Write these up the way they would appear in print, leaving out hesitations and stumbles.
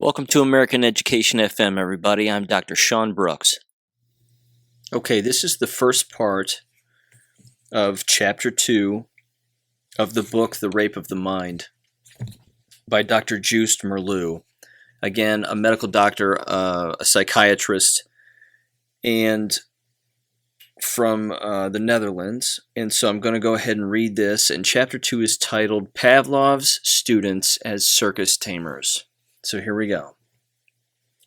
Welcome to American Education FM, everybody. I'm Dr. Sean Brooks. Okay, this is the first part of Chapter 2 of the book, The Rape of the Mind, by Dr. Joost Meerloo. Again, a medical doctor, a psychiatrist, and from the Netherlands. And so I'm going to go ahead and read this. And Chapter 2 is titled Pavlov's Students as Circus Tamers. So here we go.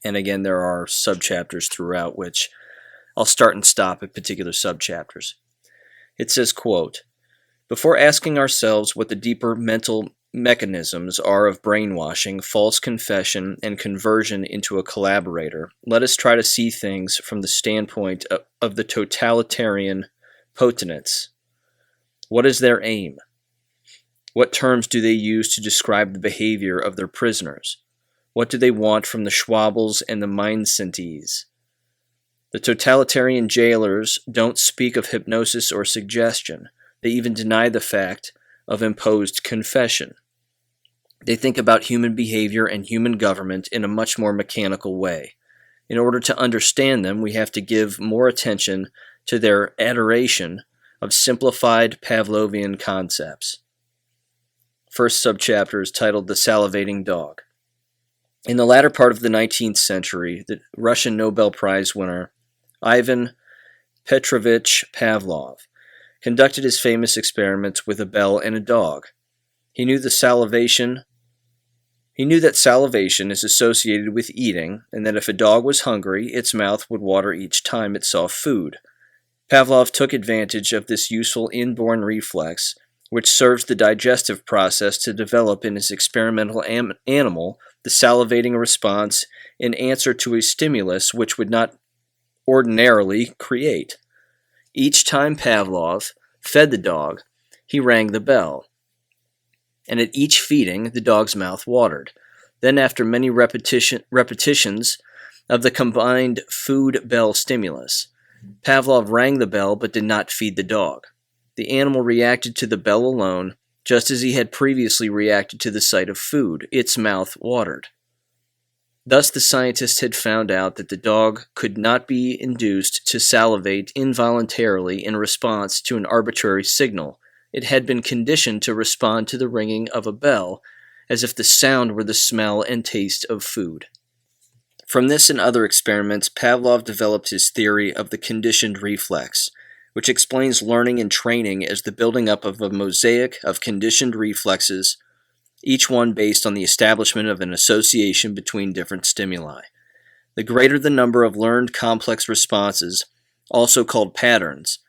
And again, there are subchapters throughout which I'll start and stop at particular subchapters. It says, quote, "Before asking ourselves what the deeper mental mechanisms are of brainwashing, false confession, and conversion into a collaborator, let us try to see things from the standpoint of the totalitarian potentates. What is their aim? What terms do they use to describe the behavior of their prisoners? What do they want from the Schwabels and the Mindcentees? The totalitarian jailers don't speak of hypnosis or suggestion. They even deny the fact of imposed confession. They think about human behavior and human government in a much more mechanical way. In order to understand them, we have to give more attention to their adoration of simplified Pavlovian concepts." First subchapter is titled The Salivating Dog. In the latter part of the 19th century, the Russian Nobel Prize winner Ivan Petrovich Pavlov conducted his famous experiments with a bell and a dog. He knew that salivation is associated with eating, and that if a dog was hungry, its mouth would water each time it saw food. Pavlov took advantage of this useful inborn reflex, which serves the digestive process, to develop in his experimental animal the salivating response in answer to a stimulus which would not ordinarily create. Each time Pavlov fed the dog, he rang the bell, and at each feeding the dog's mouth watered. Then, after many repetitions of the combined food-bell stimulus, Pavlov rang the bell but did not feed the dog. The animal reacted to the bell alone, just as he had previously reacted to the sight of food. Its mouth watered. Thus the scientist had found out that the dog could not be induced to salivate involuntarily in response to an arbitrary signal. It had been conditioned to respond to the ringing of a bell, as if the sound were the smell and taste of food. From this and other experiments, Pavlov developed his theory of the conditioned reflex, which explains learning and training as the building up of a mosaic of conditioned reflexes, each one based on the establishment of an association between different stimuli. The greater the number of learned complex responses, also called patterns,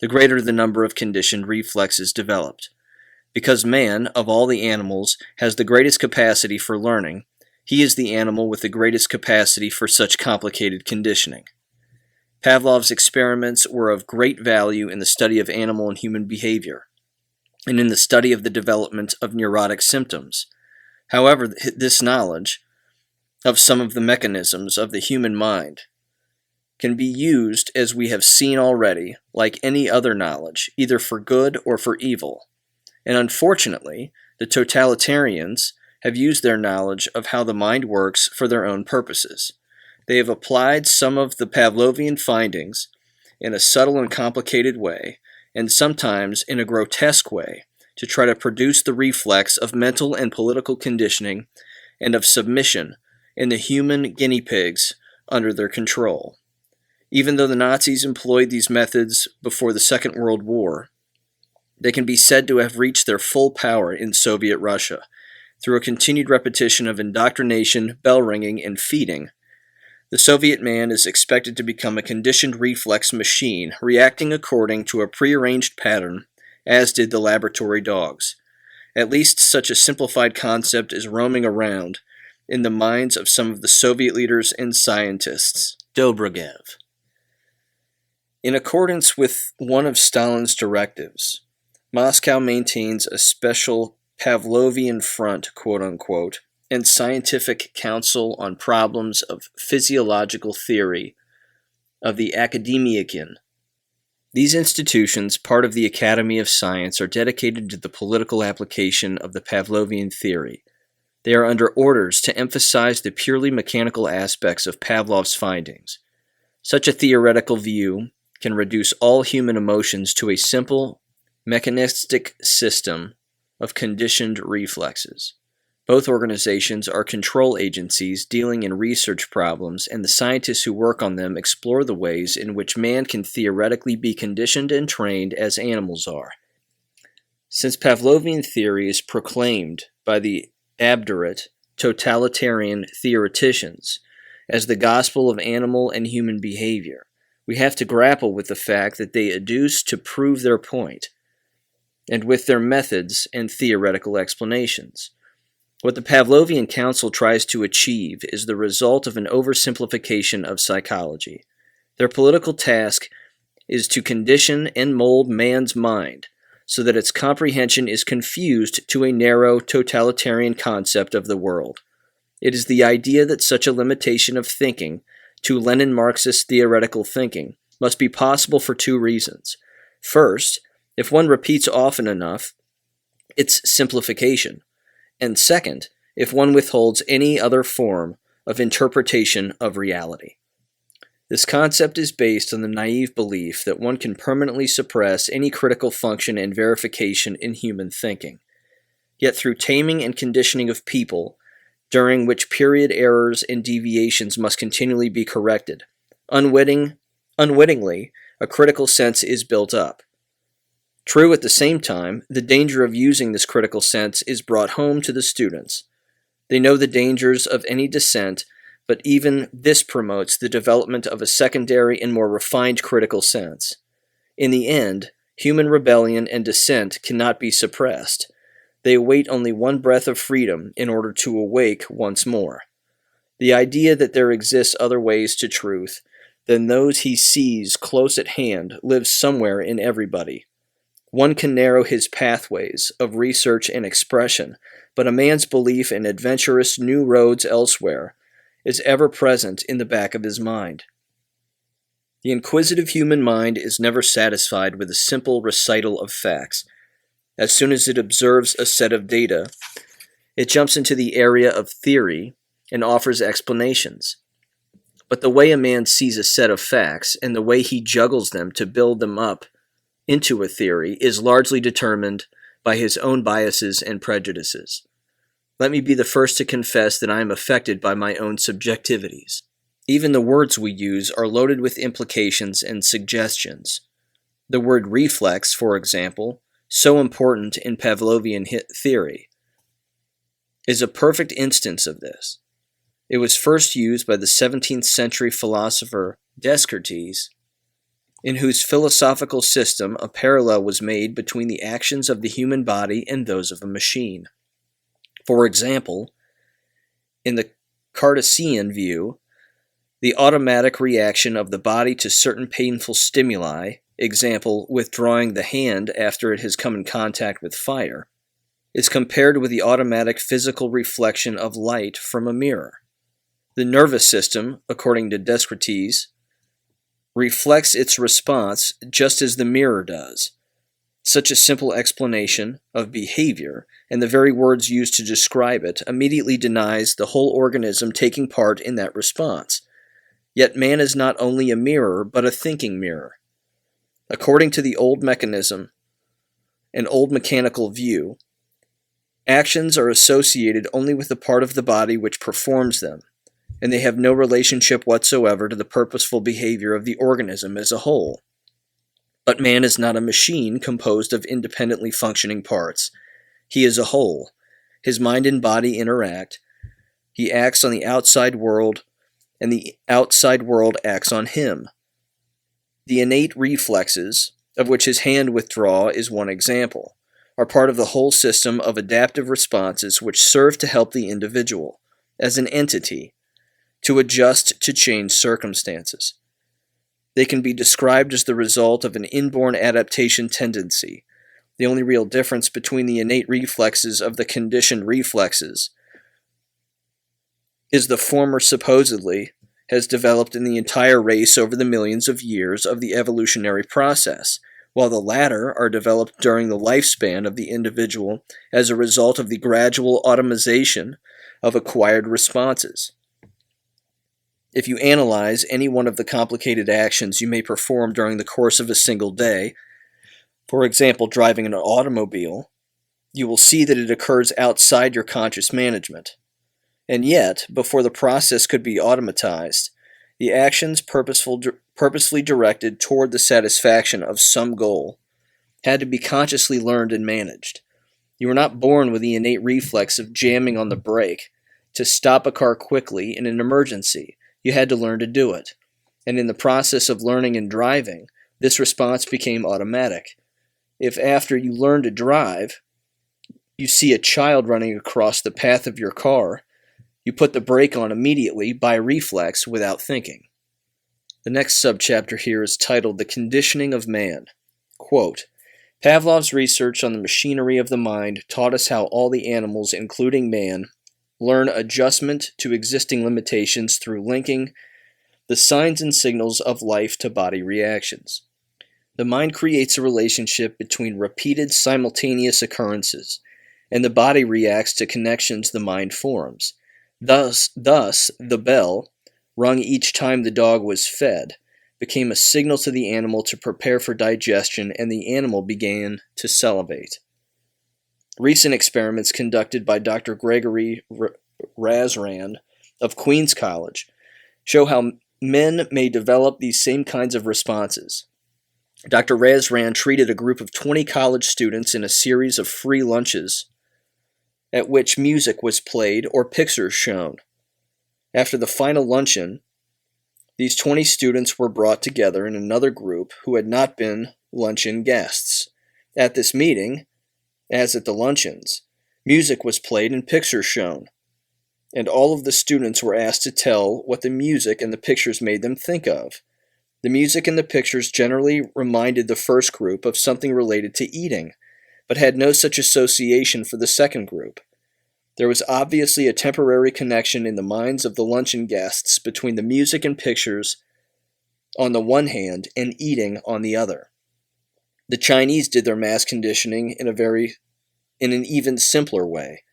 the greater the number of conditioned reflexes developed. Because man, of all the animals, has the greatest capacity for learning, he is the animal with the greatest capacity for such complicated conditioning. Pavlov's experiments were of great value in the study of animal and human behavior, and in the study of the development of neurotic symptoms. However, this knowledge of some of the mechanisms of the human mind can be used, as we have seen already, like any other knowledge, either for good or for evil. And unfortunately, the totalitarians have used their knowledge of how the mind works for their own purposes. They have applied some of the Pavlovian findings in a subtle and complicated way, and sometimes in a grotesque way, to try to produce the reflex of mental and political conditioning and of submission in the human guinea pigs under their control. Even though the Nazis employed these methods before the Second World War, they can be said to have reached their full power in Soviet Russia through a continued repetition of indoctrination, bell ringing, and feeding. The Soviet man is expected to become a conditioned reflex machine, reacting according to a prearranged pattern, as did the laboratory dogs. At least such a simplified concept is roaming around in the minds of some of the Soviet leaders and scientists. Dobrogev. In accordance with one of Stalin's directives, Moscow maintains a special Pavlovian front, quote-unquote, and scientific council on problems of physiological theory of the Akademikin. These institutions, part of the Academy of Science, are dedicated to the political application of the Pavlovian theory. They are under orders to emphasize the purely mechanical aspects of Pavlov's findings. Such a theoretical view can reduce all human emotions to a simple, mechanistic system of conditioned reflexes. Both organizations are control agencies dealing in research problems, and the scientists who work on them explore the ways in which man can theoretically be conditioned and trained as animals are. Since Pavlovian theory is proclaimed by the obdurate, totalitarian theoreticians as the gospel of animal and human behavior, we have to grapple with the fact that they adduce to prove their point, and with their methods and theoretical explanations. What the Pavlovian Council tries to achieve is the result of an oversimplification of psychology. Their political task is to condition and mold man's mind so that its comprehension is confused to a narrow, totalitarian concept of the world. It is the idea that such a limitation of thinking to Lenin-Marxist theoretical thinking must be possible for two reasons. First, if one repeats often enough, it's simplification. And second, if one withholds any other form of interpretation of reality. This concept is based on the naive belief that one can permanently suppress any critical function and verification in human thinking. Yet through taming and conditioning of people, during which period errors and deviations must continually be corrected, unwittingly, a critical sense is built up. True, at the same time, the danger of using this critical sense is brought home to the students. They know the dangers of any dissent, but even this promotes the development of a secondary and more refined critical sense. In the end, human rebellion and dissent cannot be suppressed. They await only one breath of freedom in order to awake once more. The idea that there exists other ways to truth than those he sees close at hand lives somewhere in everybody. One can narrow his pathways of research and expression, but a man's belief in adventurous new roads elsewhere is ever present in the back of his mind. The inquisitive human mind is never satisfied with a simple recital of facts. As soon as it observes a set of data, it jumps into the area of theory and offers explanations. But the way a man sees a set of facts and the way he juggles them to build them up into a theory is largely determined by his own biases and prejudices. Let me be the first to confess that I am affected by my own subjectivities. Even the words we use are loaded with implications and suggestions. The word reflex, for example, so important in Pavlovian theory, is a perfect instance of this. It was first used by the 17th century philosopher Descartes, in whose philosophical system a parallel was made between the actions of the human body and those of a machine. For example, in the Cartesian view, the automatic reaction of the body to certain painful stimuli, example, withdrawing the hand after it has come in contact with fire, is compared with the automatic physical reflection of light from a mirror. The nervous system, according to Descartes, reflects its response just as the mirror does. Such a simple explanation of behavior, and the very words used to describe it, immediately denies the whole organism taking part in that response. Yet man is not only a mirror, but a thinking mirror. According to the old mechanism, an old mechanical view, actions are associated only with the part of the body which performs them, and they have no relationship whatsoever to the purposeful behavior of the organism as a whole. But man is not a machine composed of independently functioning parts. He is a whole. His mind and body interact. He acts on the outside world, and the outside world acts on him. The innate reflexes, of which his hand withdrawal is one example, are part of the whole system of adaptive responses which serve to help the individual, as an entity, to adjust to changed circumstances. They can be described as the result of an inborn adaptation tendency. The only real difference between the innate reflexes of the conditioned reflexes is the former supposedly has developed in the entire race over the millions of years of the evolutionary process, while the latter are developed during the lifespan of the individual as a result of the gradual automation of acquired responses. If you analyze any one of the complicated actions you may perform during the course of a single day, for example, driving an automobile, you will see that it occurs outside your conscious management. And yet, before the process could be automatized, the actions purposefully directed toward the satisfaction of some goal had to be consciously learned and managed. You were not born with the innate reflex of jamming on the brake to stop a car quickly in an emergency. You had to learn to do it. And in the process of learning and driving, this response became automatic. If after you learn to drive, you see a child running across the path of your car, you put the brake on immediately by reflex without thinking. The next subchapter here is titled The Conditioning of Man. Quote, Pavlov's research on the machinery of the mind taught us how all the animals, including man, learn adjustment to existing limitations through linking the signs and signals of life to body reactions. The mind creates a relationship between repeated simultaneous occurrences, and the body reacts to connections the mind forms. Thus, the bell, rung each time the dog was fed, became a signal to the animal to prepare for digestion, and the animal began to salivate. Recent experiments conducted by Dr. Gregory Razran of Queen's College show how men may develop these same kinds of responses. Dr. Razran treated a group of 20 college students in a series of free lunches at which music was played or pictures shown. After the final luncheon, these 20 students were brought together in another group who had not been luncheon guests. At this meeting, as at the luncheons, music was played and pictures shown, and all of the students were asked to tell what the music and the pictures made them think of. The music and the pictures generally reminded the first group of something related to eating, but had no such association for the second group. There was obviously a temporary connection in the minds of the luncheon guests between the music and pictures on the one hand and eating on the other. The Chinese did their mass conditioning in an even simpler way.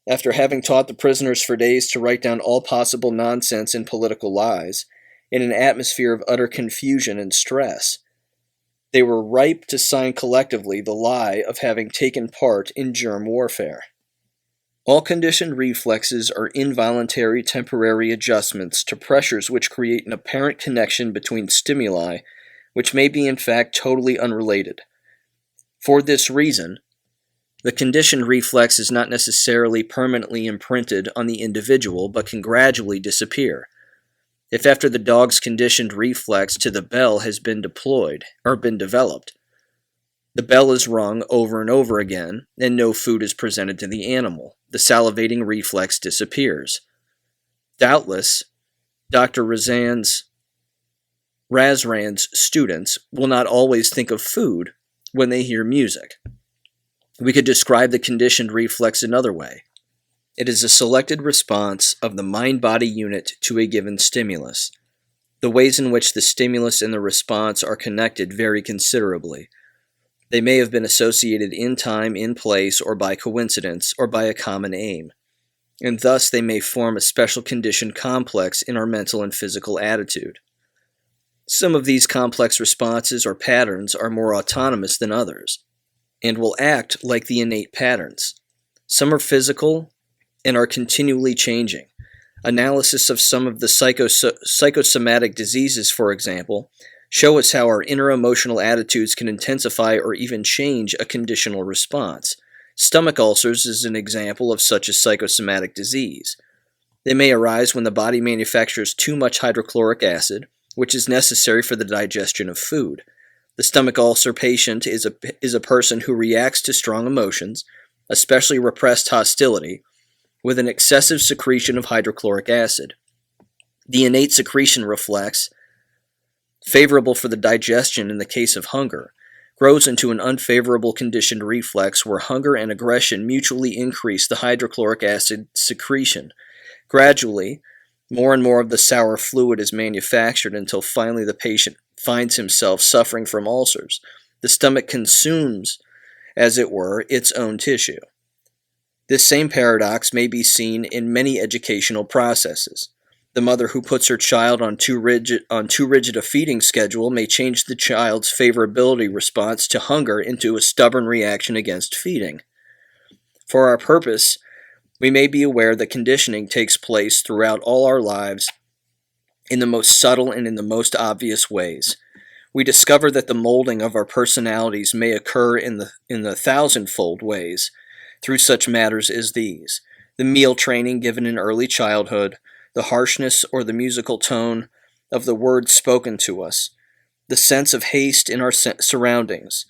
After having taught the prisoners for days to write down all possible nonsense and political lies, in an atmosphere of utter confusion and stress, they were ripe to sign collectively the lie of having taken part in germ warfare. All conditioned reflexes are involuntary temporary adjustments to pressures which create an apparent connection between stimuli, which may be in fact totally unrelated. For this reason, the conditioned reflex is not necessarily permanently imprinted on the individual, but can gradually disappear. If after the dog's conditioned reflex to the bell has been developed, the bell is rung over and over again, and no food is presented to the animal, the salivating reflex disappears. Doubtless, Dr. Razran's students will not always think of food when they hear music. We could describe the conditioned reflex another way. It is a selected response of the mind-body unit to a given stimulus. The ways in which the stimulus and the response are connected vary considerably. They may have been associated in time, in place, or by coincidence, or by a common aim, and thus they may form a special conditioned complex in our mental and physical attitude. Some of these complex responses or patterns are more autonomous than others, and will act like the innate patterns. Some are physical and are continually changing. Analysis of some of the psychosomatic diseases, for example, show us how our inner emotional attitudes can intensify or even change a conditional response. Stomach ulcers is an example of such a psychosomatic disease. They may arise when the body manufactures too much hydrochloric acid, which is necessary for the digestion of food. The stomach ulcer patient is a person who reacts to strong emotions, especially repressed hostility, with an excessive secretion of hydrochloric acid. The innate secretion reflex, favorable for the digestion in the case of hunger, grows into an unfavorable conditioned reflex where hunger and aggression mutually increase the hydrochloric acid secretion. Gradually, more and more of the sour fluid is manufactured until finally the patient finds himself suffering from ulcers. The stomach consumes, as it were, its own tissue. This same paradox may be seen in many educational processes. The mother who puts her child on too rigid a feeding schedule may change the child's favorability response to hunger into a stubborn reaction against feeding. For our purpose, we may be aware that conditioning takes place throughout all our lives in the most subtle and in the most obvious ways. We discover that the molding of our personalities may occur in the thousandfold ways through such matters as these: the meal training given in early childhood, the harshness or the musical tone of the words spoken to us, the sense of haste in our surroundings,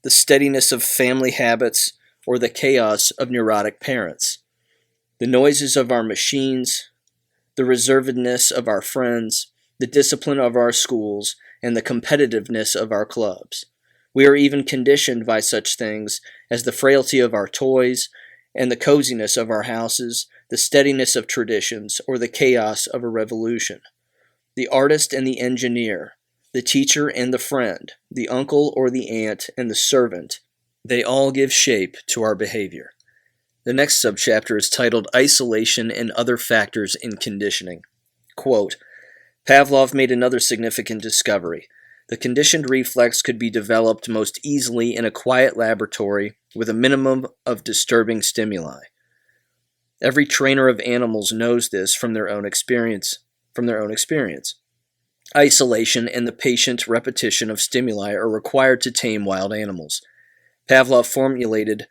the steadiness of family habits, or the chaos of neurotic parents, the noises of our machines, the reservedness of our friends, the discipline of our schools, and the competitiveness of our clubs. We are even conditioned by such things as the frailty of our toys and the coziness of our houses, the steadiness of traditions, or the chaos of a revolution. The artist and the engineer, the teacher and the friend, the uncle or the aunt and the servant, they all give shape to our behavior. The next subchapter is titled Isolation and Other Factors in Conditioning. Quote, Pavlov made another significant discovery. The conditioned reflex could be developed most easily in a quiet laboratory with a minimum of disturbing stimuli. Every trainer of animals knows this from their own experience. Isolation and the patient repetition of stimuli are required to tame wild animals. Pavlov formulated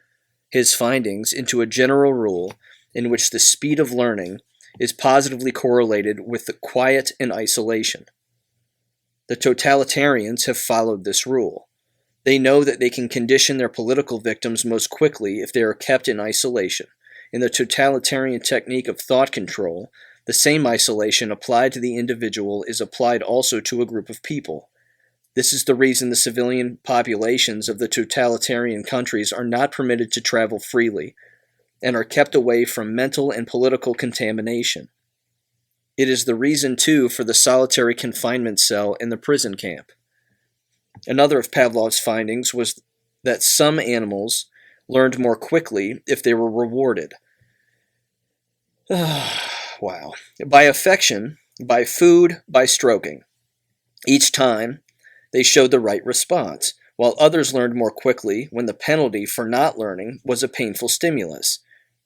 his findings into a general rule in which the speed of learning is positively correlated with the quiet and isolation. The totalitarians have followed this rule. They know that they can condition their political victims most quickly if they are kept in isolation. In the totalitarian technique of thought control, the same isolation applied to the individual is applied also to a group of people. This is the reason the civilian populations of the totalitarian countries are not permitted to travel freely and are kept away from mental and political contamination. It is the reason, too, for the solitary confinement cell in the prison camp. Another of Pavlov's findings was that some animals learned more quickly if they were rewarded. Wow. By affection, by food, by stroking. Each time, they showed the right response, while others learned more quickly when the penalty for not learning was a painful stimulus.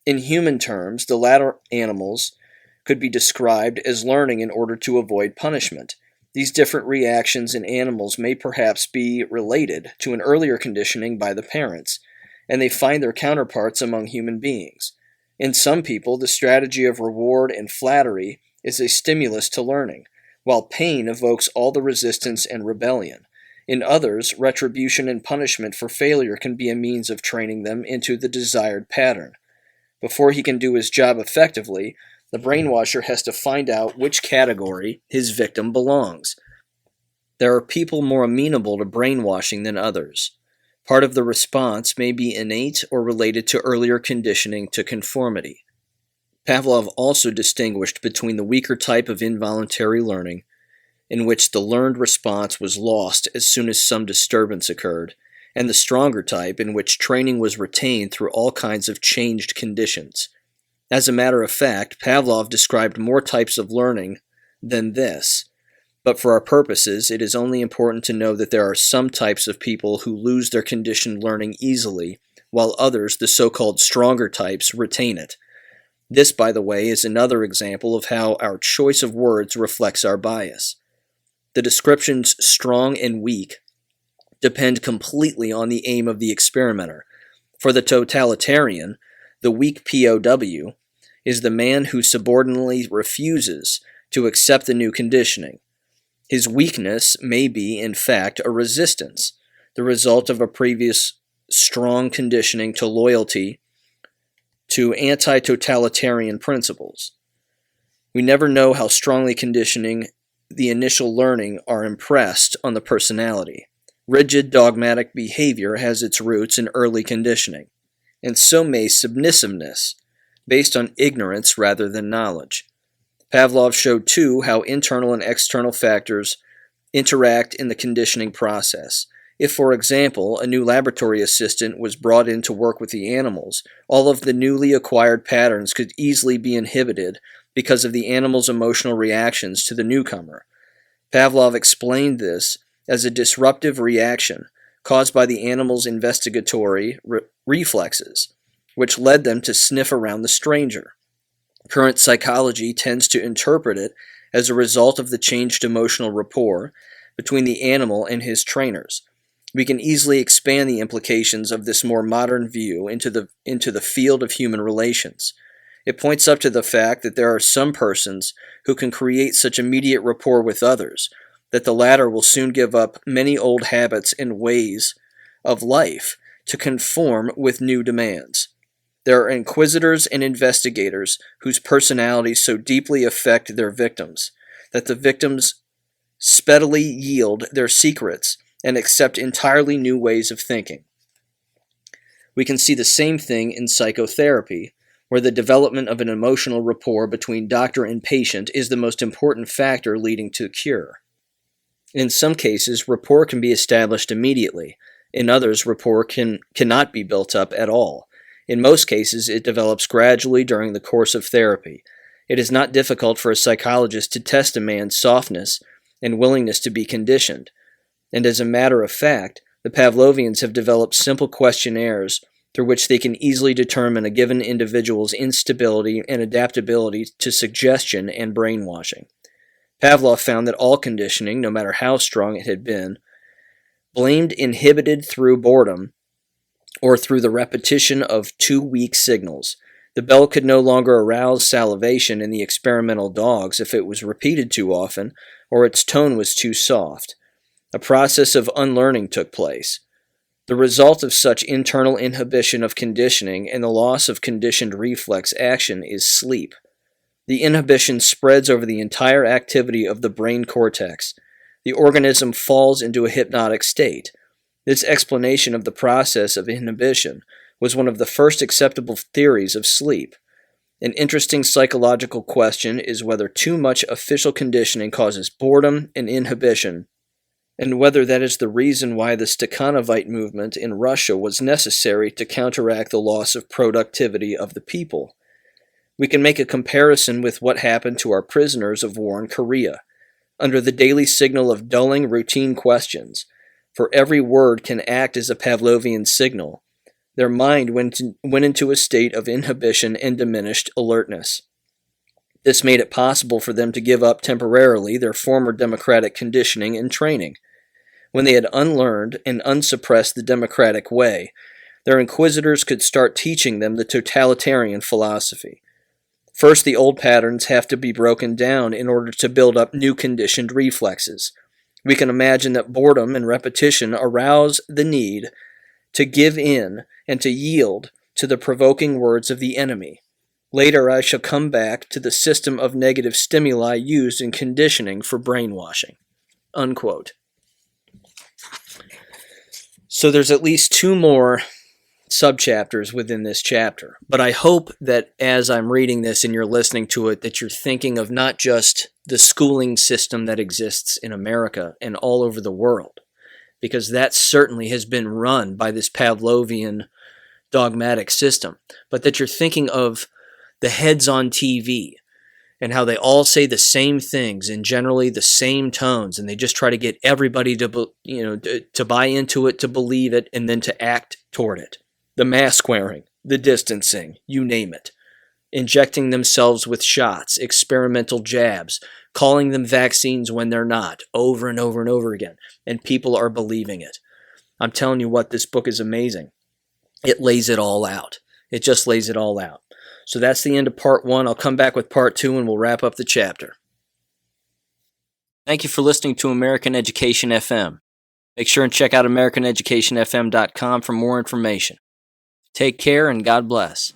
In human terms, the latter animals could be described as learning in order to avoid punishment. These different reactions in animals may perhaps be related to an earlier conditioning by the parents, and they find their counterparts among human beings. In some people, the strategy of reward and flattery is a stimulus to learning, while pain evokes all the resistance and rebellion. In others, retribution and punishment for failure can be a means of training them into the desired pattern. Before he can do his job effectively, the brainwasher has to find out which category his victim belongs. There are people more amenable to brainwashing than others. Part of the response may be innate or related to earlier conditioning to conformity. Pavlov also distinguished between the weaker type of involuntary learning, in which the learned response was lost as soon as some disturbance occurred, and the stronger type in which training was retained through all kinds of changed conditions. As a matter of fact, Pavlov described more types of learning than this, but for our purposes, it is only important to know that there are some types of people who lose their conditioned learning easily, while others, the so-called stronger types, retain it. This, by the way, is another example of how our choice of words reflects our bias. The descriptions strong and weak depend completely on the aim of the experimenter. For the totalitarian, the weak POW is the man who subordinately refuses to accept the new conditioning. His weakness may be, in fact, a resistance, the result of a previous strong conditioning to loyalty to anti-totalitarian principles. We never know how strongly conditioning the initial learning are impressed on the personality. Rigid, dogmatic behavior has its roots in early conditioning, and so may submissiveness, based on ignorance rather than knowledge. Pavlov showed, too, how internal and external factors interact in the conditioning process. If, for example, a new laboratory assistant was brought in to work with the animals, all of the newly acquired patterns could easily be inhibited because of the animal's emotional reactions to the newcomer. Pavlov explained this as a disruptive reaction caused by the animal's investigatory reflexes, which led them to sniff around the stranger. Current psychology tends to interpret it as a result of the changed emotional rapport between the animal and his trainers. We can easily expand the implications of this more modern view into the field of human relations. It points up to the fact that there are some persons who can create such immediate rapport with others that the latter will soon give up many old habits and ways of life to conform with new demands. There are inquisitors and investigators whose personalities so deeply affect their victims that the victims speedily yield their secrets and accept entirely new ways of thinking. We can see the same thing in psychotherapy, where the development of an emotional rapport between doctor and patient is the most important factor leading to cure. In some cases, rapport can be established immediately. In others, rapport cannot be built up at all. In most cases, it develops gradually during the course of therapy. It is not difficult for a psychologist to test a man's softness and willingness to be conditioned. And as a matter of fact, the Pavlovians have developed simple questionnaires through which they can easily determine a given individual's instability and adaptability to suggestion and brainwashing. Pavlov found that all conditioning, no matter how strong it had been, blamed inhibited through boredom or through the repetition of too weak signals. The bell could no longer arouse salivation in the experimental dogs if it was repeated too often or its tone was too soft. A process of unlearning took place. The result of such internal inhibition of conditioning and the loss of conditioned reflex action is sleep. The inhibition spreads over the entire activity of the brain cortex. The organism falls into a hypnotic state. This explanation of the process of inhibition was one of the first acceptable theories of sleep. An interesting psychological question is whether too much official conditioning causes boredom and inhibition, and whether that is the reason why the Stakhanovite movement in Russia was necessary to counteract the loss of productivity of the people. We can make a comparison with what happened to our prisoners of war in Korea. Under the daily signal of dulling routine questions, for every word can act as a Pavlovian signal, their mind went into a state of inhibition and diminished alertness. This made it possible for them to give up temporarily their former democratic conditioning and training. When they had unlearned and unsuppressed the democratic way, their inquisitors could start teaching them the totalitarian philosophy. First, the old patterns have to be broken down in order to build up new conditioned reflexes. We can imagine that boredom and repetition arouse the need to give in and to yield to the provoking words of the enemy. Later, I shall come back to the system of negative stimuli used in conditioning for brainwashing." Unquote. So there's at least two more subchapters within this chapter, but I hope that as I'm reading this and you're listening to it, that you're thinking of not just the schooling system that exists in America and all over the world, because that certainly has been run by this Pavlovian dogmatic system, but that you're thinking of the heads on TV and how they all say the same things in generally the same tones, and they just try to get everybody to buy into it, to believe it, and then to act toward it. The mask wearing, the distancing, you name it. Injecting themselves with shots, experimental jabs, calling them vaccines when they're not, over and over and over again. And people are believing it. I'm telling you what, this book is amazing. It lays it all out. It just lays it all out. So that's the end of part 1. I'll come back with part 2 and we'll wrap up the chapter. Thank you for listening to American Education FM. Make sure and check out AmericanEducationFM.com for more information. Take care and God bless.